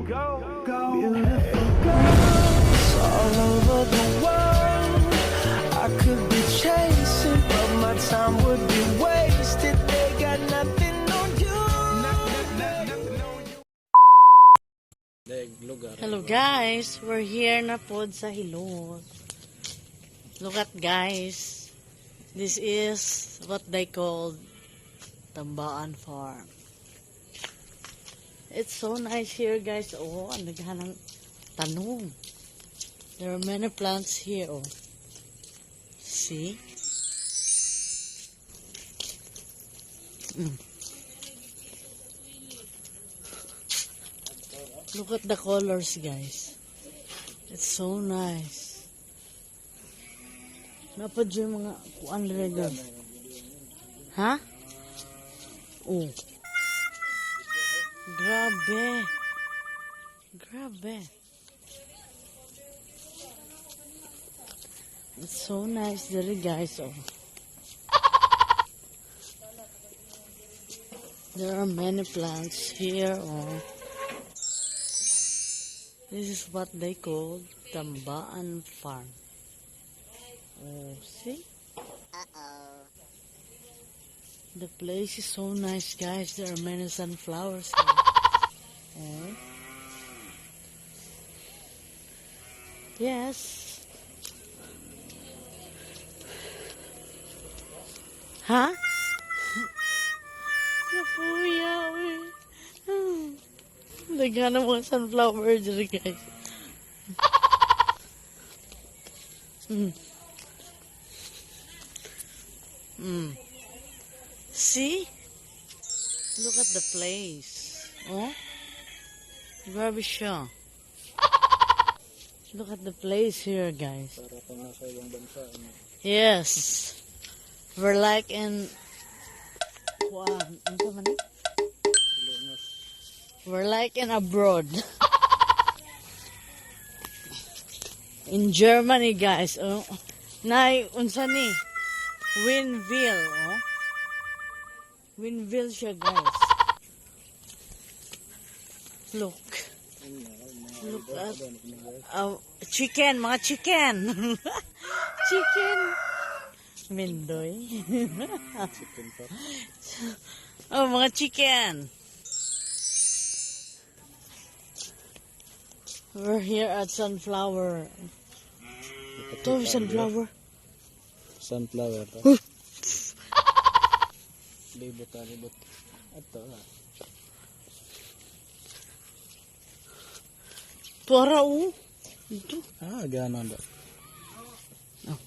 Beautiful girls all over the world. I could be chasing, but my time would be wasted. They got nothing on you. Hello guys, we're here na po sa Hilot. Look at guys, this is what they call Tambaan farm. It's so nice here guys. Oh, ang naghanang tanong. There are many plants here. Oh, see? Look at the colors guys. It's so nice. Napad yung mga kuan rin. Ha? Oh. Grabe. Grabe. It's so nice there guys. Oh. There are many plants here. Oh. This is what they call Tambaan farm. Oh, see? Uh-oh. The place is so nice, guys. There are many sunflowers here. Oh. Yes. Huh? Napuya, Nagana mga sunflower dyan, guys. See? Look at the place. Oh? Grabe siya. Look at the place here, guys. Yes. We're like in... Wow. We're like in abroad. In Germany, guys. Oh. Nay, unsa ni? Winville, oh. Winville siya, guys. Look. Look at chicken, mga chicken. Chicken. Mendoy. Oh, mga chicken. We're here at sunflower. Ito, sunflower. Sunflower. Libot. Ito. Tuara, oh. Ito. Ganon ba? Oh.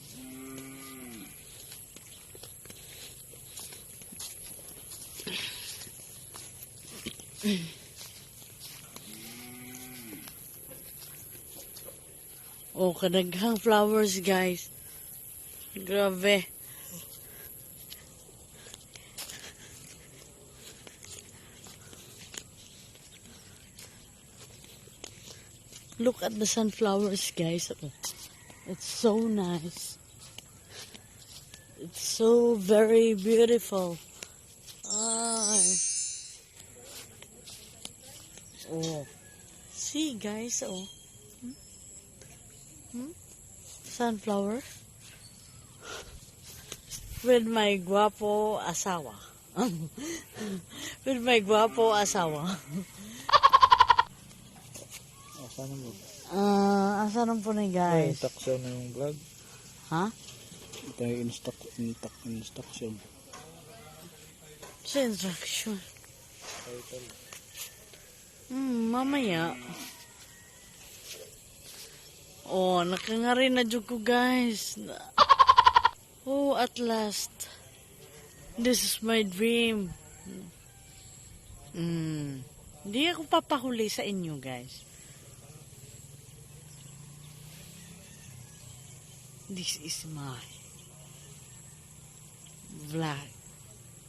Oh, kadaghang flowers, guys. Grabe. Look at the sunflowers, guys. It's so nice. It's so very beautiful. Oh. See, guys. Oh. Sunflower. With my guapo asawa. With my guapo asawa. Asan mo? Asan po ni guys? Instruction na yung vlog. Ha? Ito yung instruction. Sa instruction. Title. Mamaya. Oh, nakangari na dyan ko guys. Oh, at last. This is my dream. Hindi ako papahuli sa inyo guys. This is my vlog.